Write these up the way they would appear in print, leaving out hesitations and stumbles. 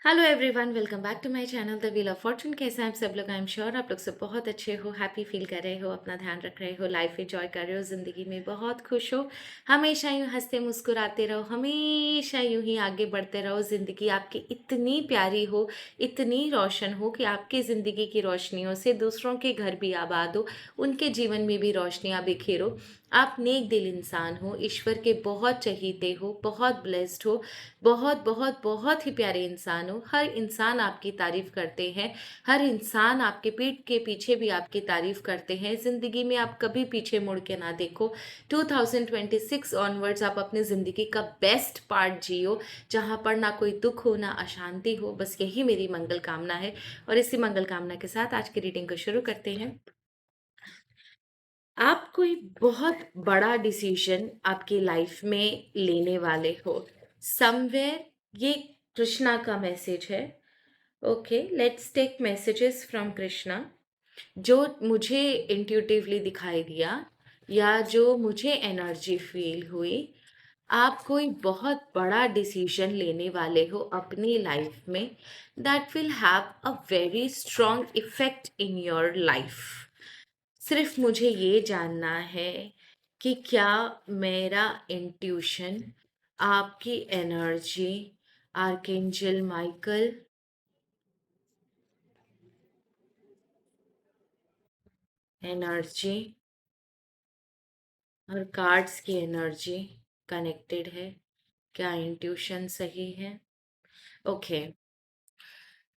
Hello everyone, welcome back to my channel the wheel of fortune. कैसे हैं आप सब लोग? आई एम श्योर आप लोग सब बहुत अच्छे हो, हैप्पी फील कर रहे हो, अपना ध्यान रख रहे हो, लाइफ एंजॉय कर रहे हो, ज़िंदगी में बहुत खुश हो। हमेशा यूँ हंसते मुस्कुराते रहो, हमेशा यूँ ही आगे बढ़ते रहो। ज़िंदगी आपकी इतनी प्यारी हो, इतनी रोशन हो कि आपकी ज़िंदगी की रोशनियों से दूसरों के घर भी आबाद हो, उनके जीवन में भी रोशनियाँ बिखेरो। आप नेक दिल इंसान हो, ईश्वर के बहुत चहीते हो, बहुत ब्लेस्ड हो, बहुत बहुत बहुत ही प्यारे इंसान हो। हर इंसान आपकी तारीफ करते हैं, हर इंसान आपके पीठ के पीछे भी आपकी तारीफ करते हैं। ज़िंदगी में आप कभी पीछे मुड़ के ना देखो। 2026 ऑनवर्ड्स आप अपनी ज़िंदगी का बेस्ट पार्ट जियो, जहाँ पर ना कोई दुख हो ना अशांति हो। बस यही मेरी मंगल कामना है। और इसी मंगल कामना के साथ आज की रीडिंग को शुरू करते हैं। आप कोई बहुत बड़ा डिसीजन आपकी लाइफ में लेने वाले हो समवेयर। ये कृष्णा का मैसेज है। Okay, let's take messages from Krishna. जो मुझे इंट्यूटिवली दिखाई दिया या जो मुझे एनर्जी फील हुई, आप कोई बहुत बड़ा डिसीजन लेने वाले हो अपनी लाइफ में, that will have a very strong effect in your life. सिर्फ मुझे ये जानना है कि क्या मेरा इंट्यूशन, आपकी एनर्जी, आर्कएंजल माइकल, एनर्जी और कार्ड्स की एनर्जी कनेक्टेड है? क्या इंट्यूशन सही है? ओके,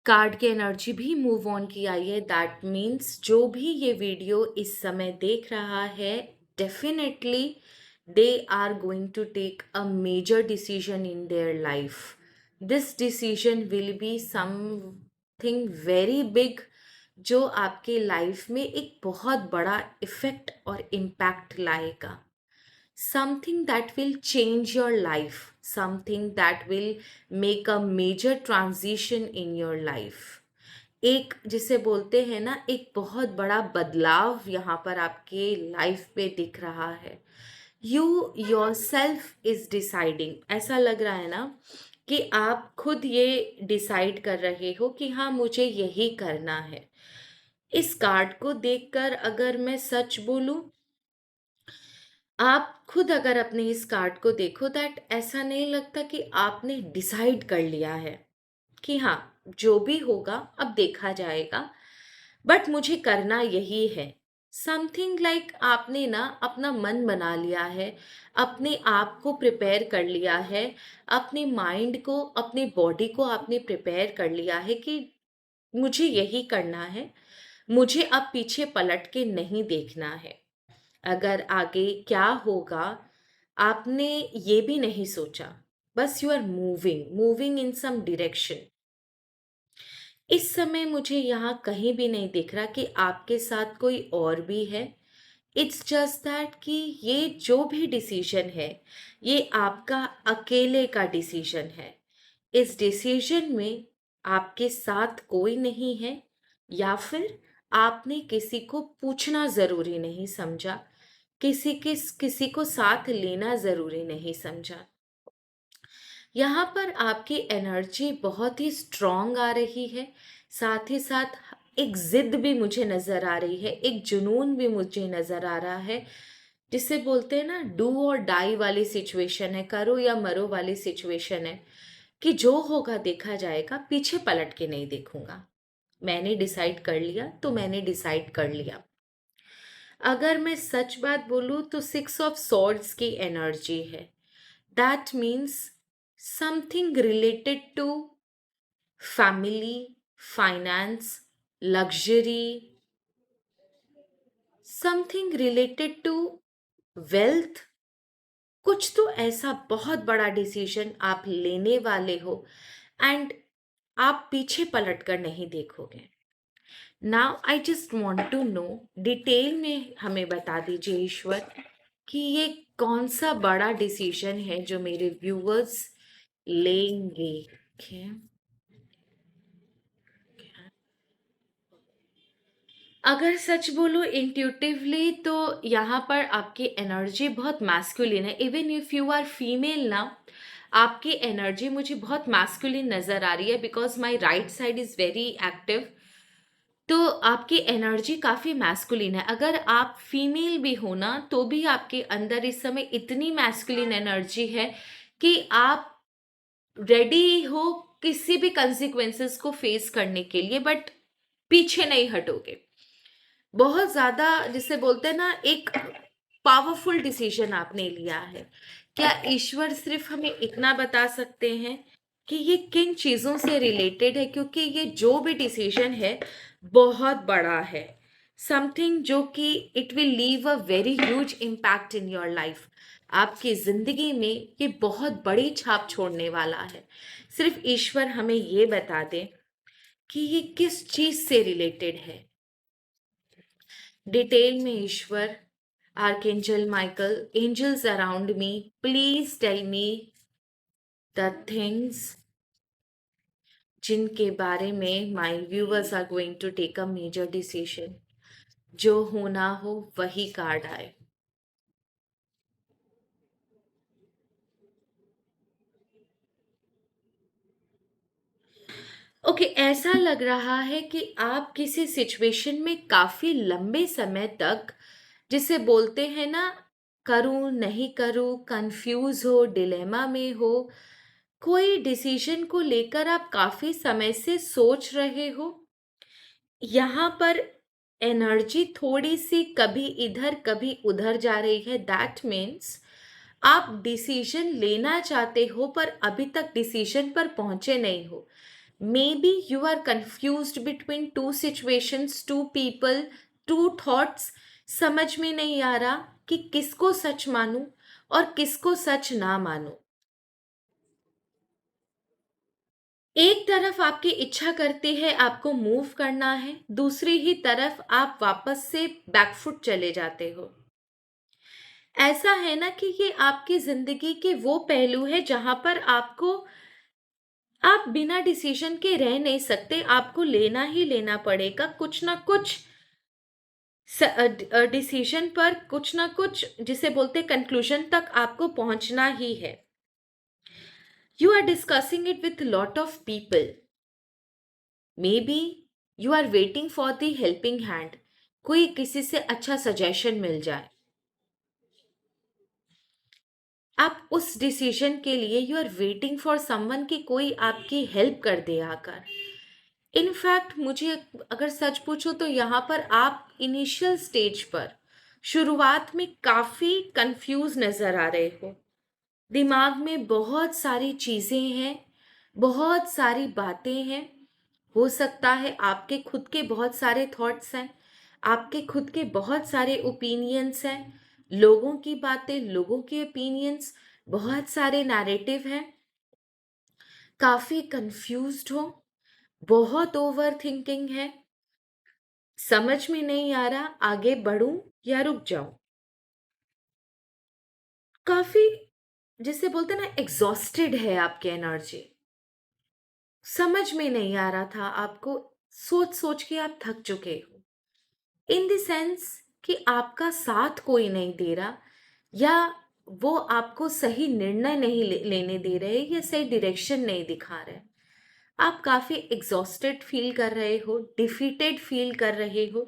कार्ड की एनर्जी भी मूव ऑन की आई है। दैट मीन्स जो भी ये वीडियो इस समय देख रहा है, definitely they are going to take a major decision in their life. This decision will be something very big, जो आपके लाइफ में एक बहुत बड़ा इफेक्ट और इम्पैक्ट लाएगा। Something that will change your life, something that will make a major transition in your life। एक जिसे बोलते हैं ना, एक बहुत बड़ा बदलाव यहाँ पर आपके लाइफ पे दिख रहा है। You your self is deciding. ऐसा लग रहा है ना कि आप खुद ये डिसाइड कर रहे हो कि हाँ, मुझे यही करना है। इस कार्ड को देखकर अगर मैं सच बोलूं, आप खुद अगर अपने इस कार्ड को देखो, दैट ऐसा नहीं लगता कि आपने डिसाइड कर लिया है कि हाँ, जो भी होगा अब देखा जाएगा, बट मुझे करना यही है। समथिंग लाइक आपने ना अपना मन बना लिया है, अपने आप को प्रिपेयर कर लिया है, अपने माइंड को, अपने बॉडी को आपने प्रिपेयर कर लिया है कि मुझे यही करना है, मुझे अब पीछे पलट के नहीं देखना है। अगर आगे क्या होगा आपने ये भी नहीं सोचा, बस you are moving moving in some direction. इस समय मुझे यहाँ कहीं भी नहीं दिख रहा कि आपके साथ कोई और भी है। इट्स जस्ट दैट कि ये जो भी डिसीजन है, ये आपका अकेले का डिसीजन है। इस डिसीजन में आपके साथ कोई नहीं है, या फिर आपने किसी को पूछना ज़रूरी नहीं समझा, किसी को साथ लेना ज़रूरी नहीं समझा। यहाँ पर आपकी एनर्जी बहुत ही स्ट्रॉन्ग आ रही है। साथ ही साथ एक ज़िद भी मुझे नज़र आ रही है, एक जुनून भी मुझे नज़र आ रहा है, जिसे बोलते हैं ना, डू और डाई वाली सिचुएशन है, करो या मरो वाली सिचुएशन है कि जो होगा देखा जाएगा, पीछे पलट के नहीं देखूंगा। मैंने डिसाइड कर लिया तो मैंने डिसाइड कर लिया। अगर मैं सच बात बोलूँ तो 6 ऑफ सॉर्ड्स की एनर्जी है। That means something related to family, finance, luxury, something related to wealth. कुछ तो ऐसा बहुत बड़ा डिसीजन आप लेने वाले हो, एंड आप पीछे पलट कर नहीं देखोगे। Now I just want to know, detail में हमें बता दीजिए ईश्वर कि ये कौन सा बड़ा डिसीजन है जो मेरे व्यूअर्स लेंगे। Okay? अगर सच बोलो इंट्यूटिवली, तो यहाँ पर आपकी एनर्जी बहुत मैस्कुलिन है। Even if you are female ना, आपकी एनर्जी मुझे बहुत मैस्कुलिन नज़र आ रही है because my right side is very active. तो आपकी एनर्जी काफ़ी मैस्कुलिन है। अगर आप फीमेल भी हो ना, तो भी आपके अंदर इस समय इतनी मैस्कुलिन एनर्जी है कि आप रेडी हो किसी भी कंसीक्वेंसेस को फेस करने के लिए, बट पीछे नहीं हटोगे। बहुत ज़्यादा जिसे बोलते हैं ना, एक पावरफुल डिसीजन आपने लिया है। क्या ईश्वर सिर्फ हमें इतना बता सकते हैं कि ये किन चीज़ों से रिलेटेड है? क्योंकि ये जो भी डिसीजन है बहुत बड़ा है, समथिंग जो कि it will leave a very huge impact in your life. आपकी ज़िंदगी में ये बहुत बड़ी छाप छोड़ने वाला है। सिर्फ ईश्वर हमें ये बता दे कि ये किस चीज़ से रिलेटेड है। डिटेल में Ishwar, archangel Michael, angels around me, please tell me the things जिनके बारे में my viewers are going to take a major decision। जो होना हो वही कार्ड आए। ओके, ऐसा लग रहा है कि आप किसी सिचुएशन में काफी लंबे समय तक, जिसे बोलते हैं ना, करूं नहीं करूं, कंफ्यूज हो, डिलेमा में हो। कोई डिसीजन को लेकर आप काफी समय से सोच रहे हो। यहाँ पर एनर्जी थोड़ी सी कभी इधर कभी उधर जा रही है। दैट मीन्स आप डिसीजन लेना चाहते हो पर अभी तक डिसीजन पर पहुंचे नहीं हो। Maybe you are confused between two situations, two people, two thoughts. समझ में नहीं आ रहा कि किसको सच मानूं और किसको सच ना मानूं। एक तरफ आपकी इच्छा करती है आपको मूव करना है, दूसरी ही तरफ आप वापस से बैकफुट चले जाते हो। ऐसा है ना कि ये आपकी जिंदगी के वो पहलू है जहां पर आपको, आप बिना डिसीजन के रह नहीं सकते। आपको लेना ही लेना पड़ेगा कुछ ना कुछ डिसीजन पर, कुछ ना कुछ जिसे बोलते कंक्लूजन तक आपको पहुंचना ही है। You are discussing it with lot of people. Maybe you are waiting for the helping hand, कोई किसी से अच्छा सजेशन मिल जाए। आप उस डिसीजन के लिए you are waiting for someone कि कोई आपकी हेल्प कर दे आकर। इनफैक्ट मुझे अगर सच पूछो तो यहाँ पर आप इनिशियल स्टेज पर, शुरुआत में काफ़ी कंफ्यूज नज़र आ रहे हो। दिमाग में बहुत सारी चीज़ें हैं, बहुत सारी बातें हैं। हो सकता है आपके खुद के बहुत सारे थॉट्स हैं, आपके खुद के बहुत सारे ओपिनियंस हैं, लोगों की बातें, लोगों के ओपिनियंस, बहुत सारे नैरेटिव हैं। काफ़ी कंफ्यूज्ड हो, बहुत ओवर थिंकिंग है, समझ में नहीं आ रहा आगे बढ़ूं या रुक जाऊं। काफ़ी जिसे बोलते हैं ना, एग्जॉस्टेड है आपकी एनर्जी। समझ में नहीं आ रहा था आपको, सोच सोच के आप थक चुके हो। इन द सेंस कि आपका साथ कोई नहीं दे रहा, या वो आपको सही निर्णय नहीं लेने दे रहे, या सही डायरेक्शन नहीं दिखा रहे। आप काफ़ी एग्जॉस्टेड फील कर रहे हो, डिफीटेड फील कर रहे हो,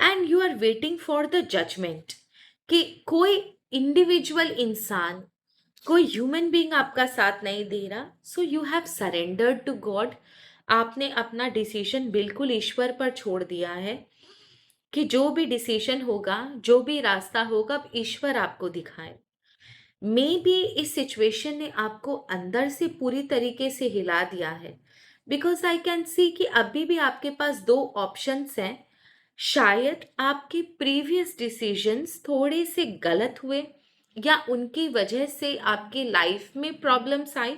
and you are waiting for the judgement कि कोई इंडिविजुअल इंसान, कोई ह्यूमन बीइंग आपका साथ नहीं दे रहा। So you have surrendered to God. आपने अपना डिसीजन बिल्कुल ईश्वर पर छोड़ दिया है कि जो भी डिसीजन होगा, जो भी रास्ता होगा, अब ईश्वर आपको दिखाए। मे बी इस सिचुएशन ने आपको अंदर से पूरी तरीके से हिला दिया है, बिकॉज आई कैन सी कि अभी भी आपके पास दो ऑप्शंस हैं। शायद आपके प्रीवियस डिसीजंस थोड़े से गलत हुए, या उनकी वजह से आपकी लाइफ में प्रॉब्लम्स आई।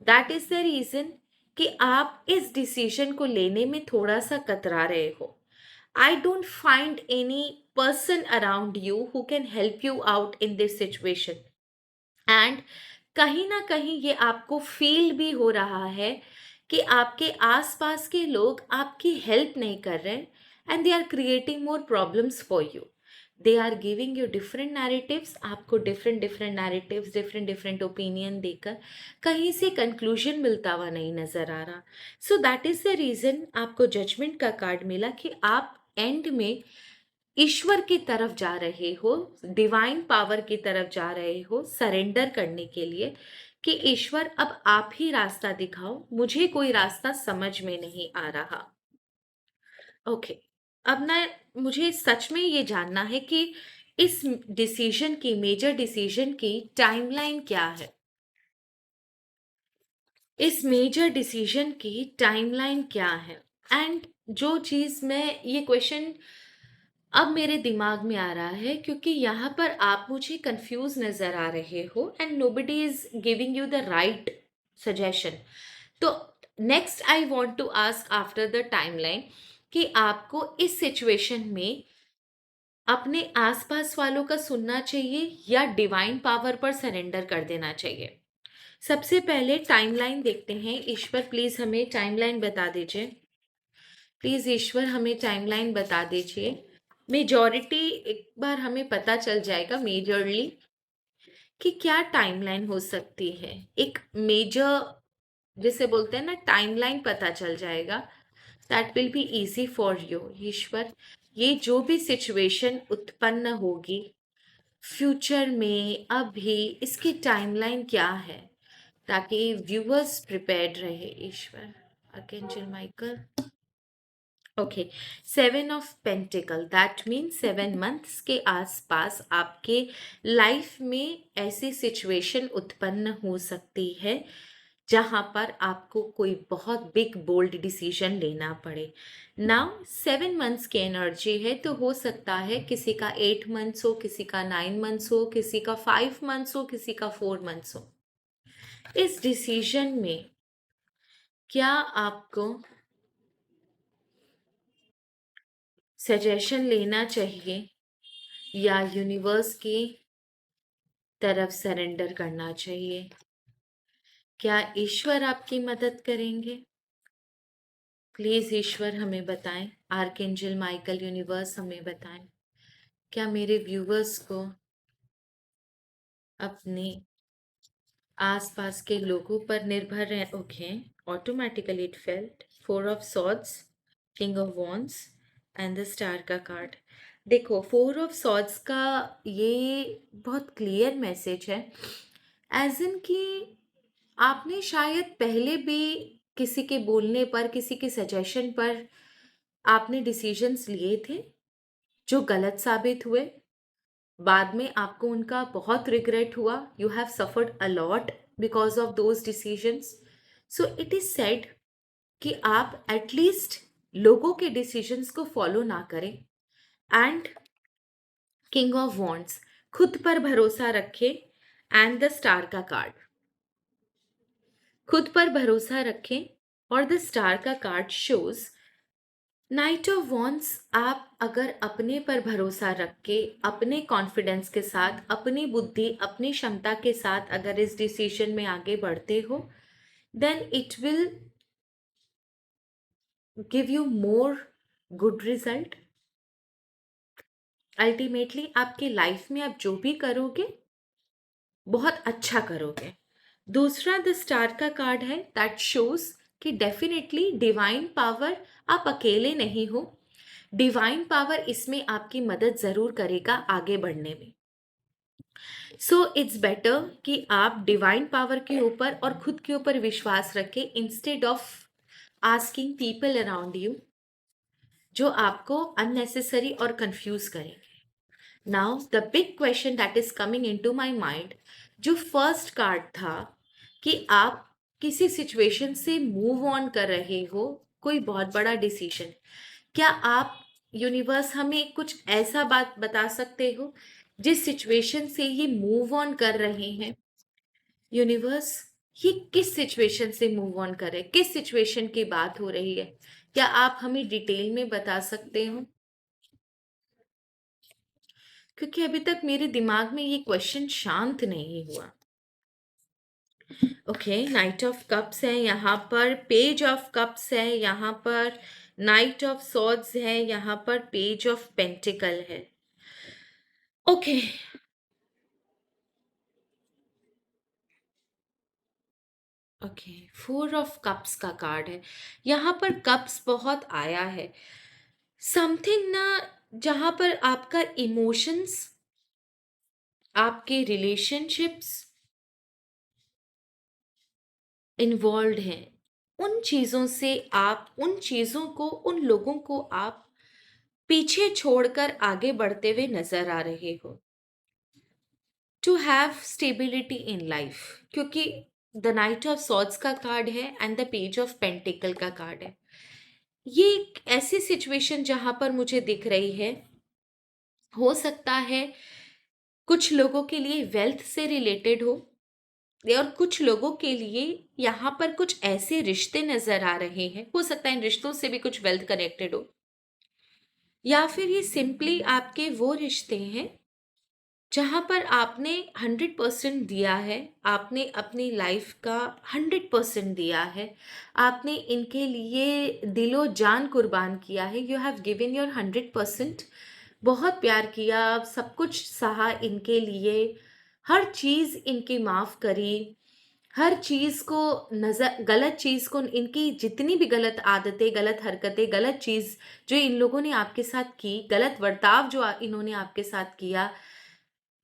दैट इज द रीजन कि आप इस डिसीजन को लेने में थोड़ा सा कतरा रहे हो। I don't find any person around you who can help you out in this situation। And कहीं ना कहीं ये आपको फील भी हो रहा है कि आपके आसपास के लोग आपकी हेल्प नहीं कर रहे, and they are creating more problems for you. They are giving you different narratives, आपको different different narratives, different different opinion देकर कहीं से कंक्लूजन मिलता हुआ नहीं नज़र आ रहा. So that is the reason आपको जजमेंट का कार्ड मिला कि आप एंड में ईश्वर की तरफ जा रहे हो, डिवाइन पावर की तरफ जा रहे हो सरेंडर करने के लिए कि ईश्वर अब आप ही रास्ता दिखाओ, मुझे कोई रास्ता समझ में नहीं आ रहा. ओके, अब ना मुझे सच में ये जानना है कि इस डिसीजन की, मेजर डिसीजन की टाइमलाइन क्या है. इस मेजर डिसीजन की टाइमलाइन क्या है. एंड जो चीज़ मैं ये क्वेश्चन अब मेरे दिमाग में आ रहा है क्योंकि यहाँ पर आप मुझे कंफ्यूज नज़र आ रहे हो and nobody is giving you the right suggestion. तो next I want to ask after the timeline कि आपको इस सिचुएशन में अपने आसपास वालों का सुनना चाहिए या डिवाइन पावर पर सरेंडर कर देना चाहिए. सबसे पहले टाइमलाइन देखते हैं. ईश्वर प्लीज हमें टाइमलाइन बता दीजिए. प्लीज ईश्वर हमें टाइमलाइन बता दीजिए. मेजॉरिटी एक बार हमें पता चल जाएगा मेजरली कि क्या टाइमलाइन हो सकती है. एक मेजर जिसे बोलते हैं ना टाइमलाइन पता चल जाएगा. That will be easy for you. Ishwar, ये जो भी सिचुएशन उत्पन्न होगी फ्यूचर में, अभी इसकी टाइमलाइन क्या है ताकि व्यूअर्स प्रिपेयर्ड रहे. Ishwar, archangel Michael. Okay, 7 of pentacle, that mean 7 months के आसपास आपके लाइफ में ऐसी सिचुएशन उत्पन्न हो सकती है जहाँ पर आपको कोई बहुत बिग बोल्ड डिसीजन लेना पड़े. नाउ 7 मंथ्स की एनर्जी है तो हो सकता है किसी का 8 मंथ्स हो, किसी का 9 मंथ्स हो, किसी का 5 मंथ्स हो, किसी का 4 मंथ्स हो. इस डिसीजन में क्या आपको सजेशन लेना चाहिए या यूनिवर्स की तरफ सरेंडर करना चाहिए? क्या ईश्वर आपकी मदद करेंगे? प्लीज ईश्वर हमें बताएं. आर्कएंजल माइकल, यूनिवर्स हमें बताएं. क्या मेरे व्यूवर्स को अपने आसपास के लोगों पर निर्भर रह. Okay, automatically it felt 4 of swords, king of wands and the star का कार्ड. देखो, 4 ऑफ सॉर्ड्स का ये बहुत क्लियर मैसेज है, एज इन कि आपने शायद पहले भी किसी के बोलने पर, किसी के सजेशन पर आपने डिसीजंस लिए थे जो गलत साबित हुए. बाद में आपको उनका बहुत रिग्रेट हुआ. You have suffered a lot because of those decisions. So it is said कि आप एटलीस्ट लोगों के डिसीजंस को फॉलो ना करें. एंड किंग ऑफ वॉन्ड्स, खुद पर भरोसा रखें. एंड द स्टार का कार्ड, खुद पर भरोसा रखें. और द स्टार का card shows night of wands. आप अगर अपने पर भरोसा रख के, अपने कॉन्फिडेंस के साथ, अपनी बुद्धि, अपनी क्षमता के साथ अगर इस डिसीजन में आगे बढ़ते हो, then it will give you more good result. Ultimately आपके लाइफ में आप जो भी करोगे बहुत अच्छा करोगे. दूसरा द स्टार का कार्ड है, दैट शोज कि डेफिनेटली डिवाइन पावर, आप अकेले नहीं हो. डिवाइन पावर इसमें आपकी मदद जरूर करेगा आगे बढ़ने में. सो इट्स बेटर कि आप डिवाइन पावर के ऊपर और खुद के ऊपर विश्वास रखें instead of asking people around you जो आपको अननेसेसरी और कंफ्यूज करेंगे. Now the big question that is coming in to my mind, जो फर्स्ट कार्ड था कि आप किसी सिचुएशन से मूव ऑन कर रहे हो, कोई बहुत बड़ा डिसीजन. क्या आप यूनिवर्स हमें कुछ ऐसा बात बता सकते हो जिस सिचुएशन से ये मूव ऑन कर रहे हैं? यूनिवर्स, ये किस सिचुएशन से मूव ऑन कर रहे हैं, किस सिचुएशन की बात हो रही है? क्या आप हमें डिटेल में बता सकते हो? क्योंकि अभी तक मेरे दिमाग में ये क्वेश्चन शांत नहीं हुआ. ओके, नाइट ऑफ कप्स है यहाँ पर, पेज ऑफ कप्स है यहाँ पर, नाइट ऑफ सॉर्ड्स है यहाँ पर, पेज ऑफ पेंटिकल है. Okay. Okay, four of cups का कार्ड है। यहाँ पर कप्स बहुत आया है। समथिंग ना, जहाँ पर आपका इमोशंस, आपके रिलेशनशिप्स इन्वॉल्व हैं। उन चीज़ों से आप, उन चीज़ों को, उन लोगों को आप पीछे छोड़कर आगे बढ़ते हुए नजर आ रहे हो। To have stability in life, क्योंकि द नाइट ऑफ सॉर्ड्स का कार्ड है and the page of pentacle का कार्ड है। ये एक ऐसी सिचुएशन जहां पर मुझे दिख रही है, हो सकता है कुछ लोगों के लिए वेल्थ से रिलेटेड हो, और कुछ लोगों के लिए यहाँ पर कुछ ऐसे रिश्ते नजर आ रहे हैं, हो सकता है इन रिश्तों से भी कुछ वेल्थ कनेक्टेड हो, या फिर ये सिंपली आपके वो रिश्ते हैं जहाँ पर आपने 100% दिया है, आपने अपनी लाइफ का 100% दिया है, आपने इनके लिए दिलो जान कुर्बान किया है, यू हैव गिवन योर 100%, बहुत प्यार किया, सब कुछ सहा इनके लिए, हर चीज़ इनकी माफ़ करी, हर चीज़ को नज़र, गलत चीज़ को, इनकी जितनी भी गलत आदतें, गलत हरकतें, गलत चीज़ जो इन लोगों ने आपके साथ की, गलत बर्ताव जो इन्होंने आपके साथ किया,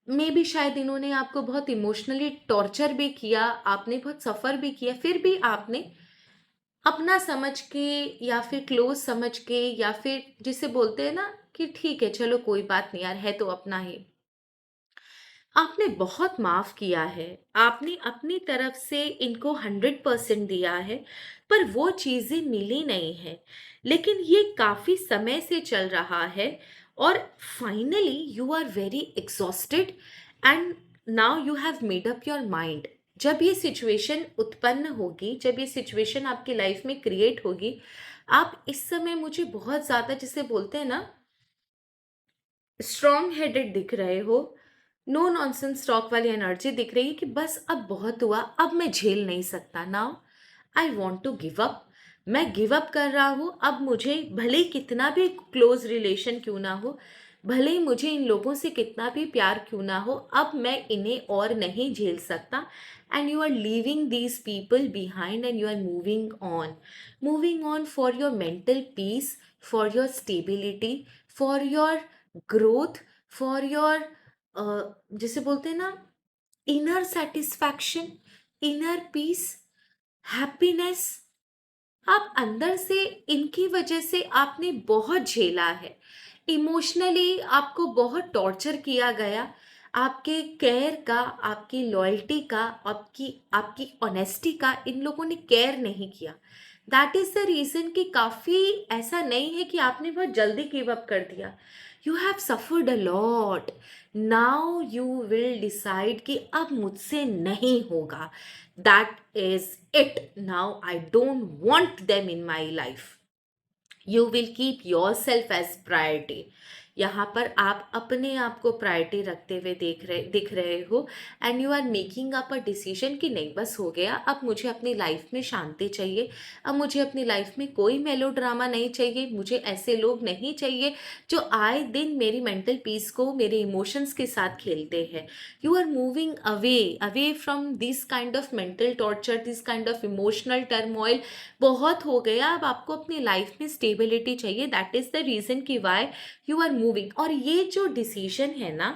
मे बी शायद इन्होंने आपको बहुत इमोशनली टॉर्चर भी किया, आपने बहुत सफ़र भी किया, फिर भी आपने अपना समझ के, या फिर क्लोज समझ के, या फिर जिसे बोलते हैं ना कि ठीक है चलो कोई बात नहीं यार, है तो अपना ही, आपने बहुत माफ़ किया है, आपने अपनी तरफ से इनको 100% दिया है, पर वो चीज़ें मिली नहीं है। लेकिन ये काफ़ी समय से चल रहा है, और finally you are very exhausted and now you have made up your mind. जब ये सिचुएशन उत्पन्न होगी, जब ये सिचुएशन आपकी लाइफ में क्रिएट होगी, आप इस समय मुझे बहुत ज़्यादा, जिसे बोलते हैं ना, स्ट्रॉन्ग हेडेड दिख रहे हो, नो नॉनसेंस टॉक वाली एनर्जी दिख रही है कि बस अब बहुत हुआ, अब मैं झेल नहीं सकता, now I want to give up, मैं गिव अप कर रहा हूँ, अब मुझे भले ही कितना भी क्लोज रिलेशन क्यों ना हो, भले ही मुझे इन लोगों से कितना भी प्यार क्यों ना हो, अब मैं इन्हें और नहीं झेल सकता, and you are leaving these people behind and you are moving on for your mental peace, for your stability, for your growth, for your, जिसे बोलते हैं ना, inner satisfaction, inner peace, happiness. आप अंदर से, इनकी वजह से आपने बहुत झेला है, इमोशनली आपको बहुत टॉर्चर किया गया, आपके केयर का, आपकी लॉयल्टी का, आपकी आपकी ऑनेस्टी का इन लोगों ने केयर नहीं किया। दैट इज द रीजन कि काफ़ी, ऐसा नहीं है कि आपने बहुत जल्दी गिव अप कर दिया, you have suffered a lot, now you will decide कि अब मुझसे नहीं होगा, that is it, now I don't want them in my life, you will keep yourself as priority। यहाँ पर आप अपने आप को प्रायोरिटी रखते हुए दिख रहे हो, and you are making up a decision कि नहीं बस हो गया, अब मुझे अपनी लाइफ में शांति चाहिए, अब मुझे अपनी लाइफ में कोई मेलो ड्रामा नहीं चाहिए, मुझे ऐसे लोग नहीं चाहिए जो आए दिन मेरी मेंटल पीस को, मेरे इमोशंस के साथ खेलते हैं। You are moving away, away from this kind of mental torture, this kind of emotional turmoil, बहुत हो गया, अब आपको अपनी लाइफ में स्टेबिलिटी चाहिए, दैट इज द रीजन कि वाई यू आर मूविंग। और ये जो डिसीजन है ना,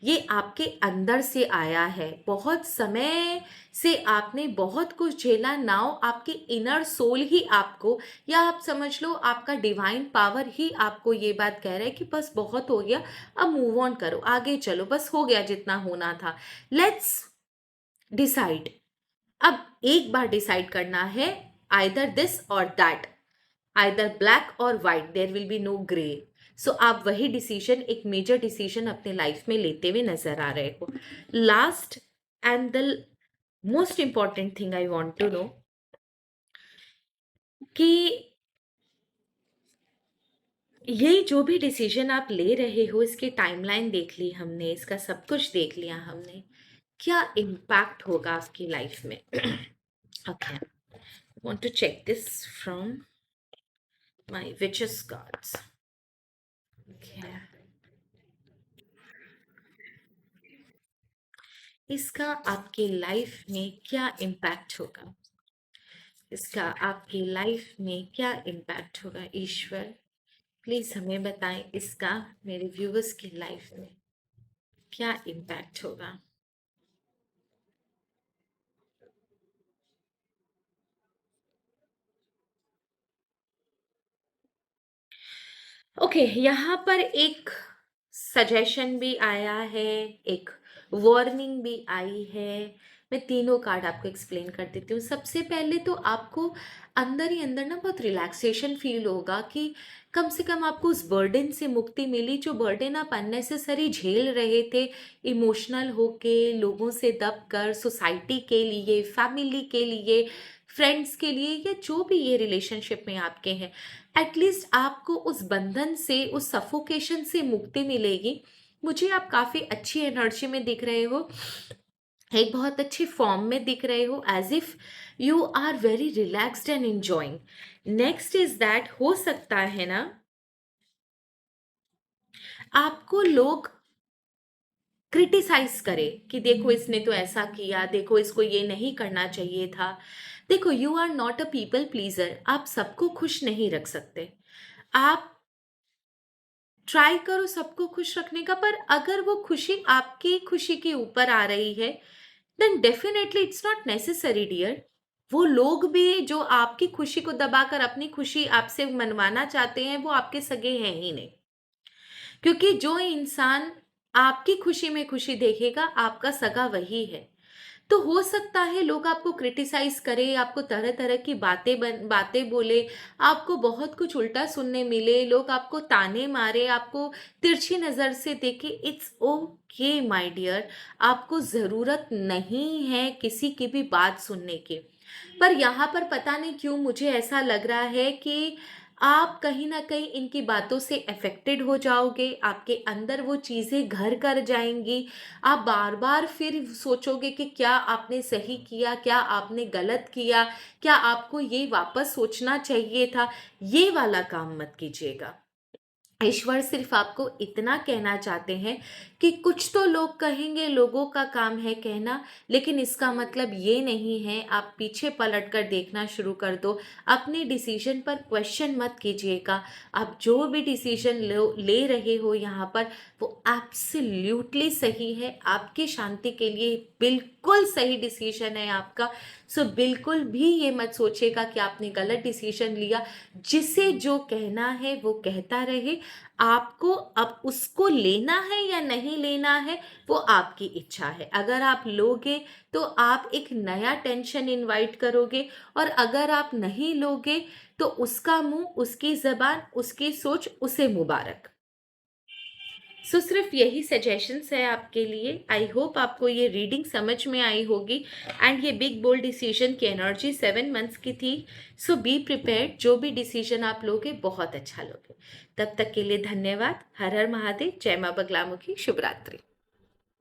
ये आपके अंदर से आया है, बहुत समय से आपने बहुत कुछ झेला, नाउ आपके इनर सोल ही आपको, या आप समझ लो आपका डिवाइन पावर ही आपको ये बात कह रहा है कि बस बहुत हो गया, अब मूव ऑन करो, आगे चलो, बस हो गया जितना होना था, लेट्स डिसाइड। अब एक बार डिसाइड करना है, either this or that, either black or white, there will be no grey. So आप वही डिसीजन, एक मेजर डिसीजन अपने लाइफ में लेते हुए नजर आ रहे हो। Last and the most important thing I want to know कि ये जो भी डिसीजन आप ले रहे हो, इसकी टाइमलाइन देख ली हमने, इसका सब कुछ देख लिया हमने, क्या इम्पैक्ट होगा आपकी लाइफ में? Okay, want to check this from my witches cards. Okay. इसका आपके लाइफ में क्या इम्पैक्ट होगा? इसका आपकी लाइफ में क्या इम्पैक्ट होगा? ईश्वर प्लीज हमें बताएं, इसका मेरे व्यूवर्स की लाइफ में क्या इम्पैक्ट होगा? ओके, यहाँ पर एक सजेशन भी आया है, एक वार्निंग भी आई है। मैं तीनों कार्ड आपको एक्सप्लेन कर देती हूँ। सबसे पहले तो आपको अंदर ही अंदर ना बहुत रिलैक्सेशन फील होगा कि कम से कम आपको उस बर्डन से मुक्ति मिली, जो बर्डन आप अननेसेसरी झेल रहे थे, इमोशनल होके, लोगों से दब कर, सोसाइटी के लिए, फैमिली के लिए, फ्रेंड्स के लिए, या जो भी ये रिलेशनशिप में आपके हैं। एटलीस्ट आपको उस बंधन से, उस सफोकेशन से मुक्ति मिलेगी। मुझे आप काफ़ी अच्छी एनर्जी में दिख रहे हो, एक बहुत अच्छी फॉर्म में दिख रहे हो, as if you are very relaxed and enjoying. Next is that, हो सकता है ना आपको लोग क्रिटिसाइज करे कि देखो इसने तो ऐसा किया, देखो इसको ये नहीं करना चाहिए था। देखो, you are not a people pleaser, आप सबको खुश नहीं रख सकते। आप ट्राई करो सबको खुश रखने का, पर अगर वो खुशी आपकी खुशी के ऊपर आ रही है, then definitely it's not necessary dear. वो लोग भी जो आपकी खुशी को दबाकर अपनी खुशी आपसे मनवाना चाहते हैं, वो आपके सगे हैं ही नहीं। क्योंकि जो इंसान आपकी खुशी में खुशी देखेगा, आपका सगा वही है। तो हो सकता है लोग आपको क्रिटिसाइज करें, आपको तरह तरह की बातें बोले, आपको बहुत कुछ उल्टा सुनने मिले, लोग आपको ताने मारे, आपको तिरछी नज़र से देखे। इट्स ओके माय डियर, आपको ज़रूरत नहीं है किसी की भी बात सुनने की। पर यहाँ पर पता नहीं क्यों मुझे ऐसा लग रहा है कि आप कहीं ना कहीं इनकी बातों से अफेक्टेड हो जाओगे, आपके अंदर वो चीज़ें घर कर जाएंगी। आप बार बार फिर सोचोगे कि क्या आपने सही किया, क्या आपने गलत किया, क्या आपको ये वापस सोचना चाहिए था। ये वाला काम मत कीजिएगा। ईश्वर सिर्फ आपको इतना कहना चाहते हैं कि कुछ तो लोग कहेंगे, लोगों का काम है कहना, लेकिन इसका मतलब ये नहीं है आप पीछे पलट कर देखना शुरू कर दो। अपने डिसीजन पर क्वेश्चन मत कीजिएगा। आप जो भी डिसीजन ले रहे हो यहाँ पर, वो एब्सोल्युटली सही है, आपकी शांति के लिए बिल्कुल सही डिसीजन है आपका। सो बिल्कुल भी ये मत सोचिएगा कि आपने गलत डिसीजन लिया। जिसे जो कहना है वो कहता रहे, आपको अब उसको लेना है या नहीं लेना है, वो आपकी इच्छा है। अगर आप लोगे तो आप एक नया टेंशन इनवाइट करोगे, और अगर आप नहीं लोगे तो उसका मुंह, उसकी जबान, उसकी सोच, उसे मुबारक। सो सिर्फ यही सजेशंस है आपके लिए। आई होप आपको ये रीडिंग समझ में आई होगी। एंड ये बिग बोल्ड डिसीजन की एनर्जी 7 मंथ्स की थी। सो बी प्रिपेयर्ड, जो भी डिसीजन आप लोगे बहुत अच्छा लोगे। तब तक के लिए धन्यवाद। हर हर महादेव। जय मां बगलामुखी। शुभ रात्रि।